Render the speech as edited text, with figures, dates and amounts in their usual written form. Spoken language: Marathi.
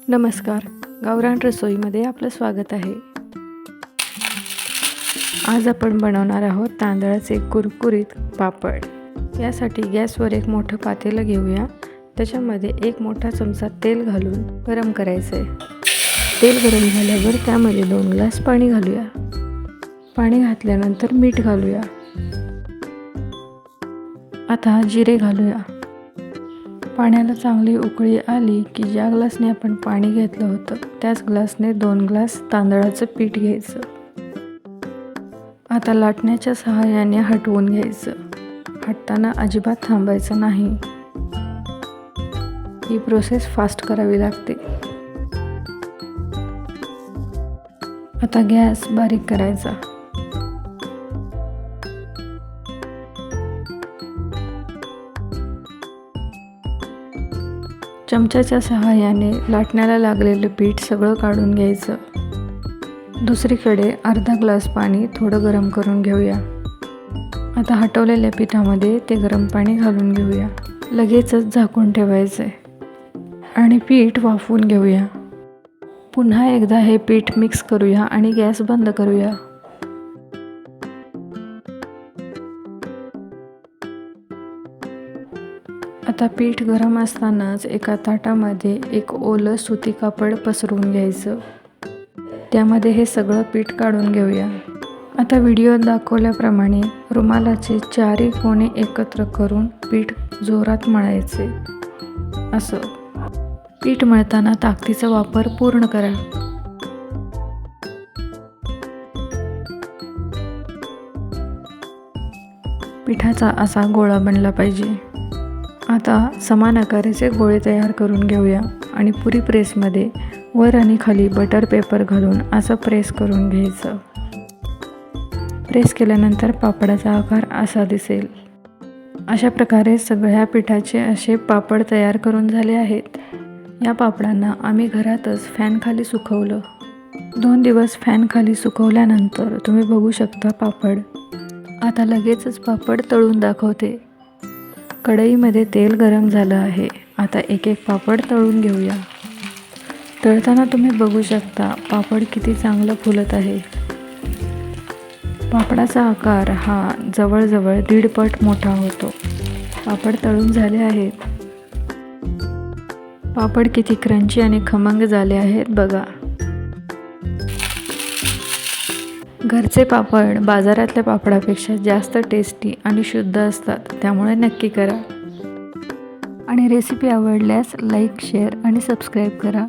नमस्कार, गावरान रसोईमध्ये आपलं स्वागत आहे. आज आपण बनवणार आहोत तांदळाचे कुरकुरीत पापड. यासाठी गॅसवर एक मोठं पातेलं घेऊया. त्याच्यामध्ये एक मोठा चमचा तेल घालून गरम करायचं आहे. तेल गरम झाल्यावर त्यामध्ये 2 ग्लास पाणी घालूया. पाणी घातल्यानंतर मीठ घालूया. आता जिरे घालूया. पाण्याला चांगली उकळी आली की ज्या ग्लासने आपण पाणी घेतलं होतं त्याच ग्लासने 2 ग्लास तांदळाचं पीठ घ्यायचं. आता लाटण्याच्या सहाय्याने हटवून घ्यायचं. हटताना अजिबात थांबायचं नाही. ही प्रोसेस फास्ट करावी लागते. आता गॅस बारीक करायचा. चमच्याच्या सहाय्याने लाटण्याला लागलेलं पीठ सगळं काढून घ्यायचं. दुसरीकडे अर्धा ग्लास पाणी थोडं गरम करून घेऊया. आता हटवलेल्या पिठामध्ये ते गरम पाणी घालून घेऊया. लगेचच झाकून ठेवायचं आहे आणि पीठ वाफवून घेऊया. पुन्हा एकदा हे पीठ मिक्स करूया आणि गॅस बंद करूया. आता पीठ गरम असतानाच एका ताटामध्ये एक ओलं सुती कापड पसरवून घ्यायचं. त्यामध्ये हे सगळं पीठ काढून घेऊया. आता व्हिडिओत दाखवल्याप्रमाणे रुमालाचे 4 कोने एकत्र करून पीठ जोरात मळायचे. असं पीठ मळताना ताकदीचा वापर पूर्ण करा. पिठाचा असा गोळा बनला पाहिजे. आता समान आकाराचे गोळे तयार करून घेऊया आणि पुरी प्रेसमध्ये वर आणि खाली बटर पेपर घालून असं प्रेस करून घ्यायचं. प्रेस केल्यानंतर पापडाचा आकार असा दिसेल. अशा प्रकारे सगळ्या पिठाचे असे पापड तयार करून झाले आहेत. या पापडांना आम्ही घरातच फॅनखाली सुकवलं. 2 दिवस फॅनखाली सुकवल्यानंतर तुम्ही बघू शकता पापड. आता लगेचच पापड तळून दाखवते. कढईमध्ये तेल गरम झालं आहे. आता एक एक पापड तळून घेऊया. तळताना तुम्ही बघू शकता पापड किती चांगलं फुलत आहे. पापडाचा आकार हा जवळजवळ 1.5 पट मोठा होतो. पापड तळून झाले आहेत. पापड किती क्रंची आणि खमंग झाले आहेत बघा. घरचे पापड बाजारातल्या पापडापेक्षा जास्त टेस्टी आणि शुद्ध असतात. त्यामुळे नक्की करा आणि रेसिपी आवडल्यास लाईक, शेअर आणि सबस्क्राईब करा.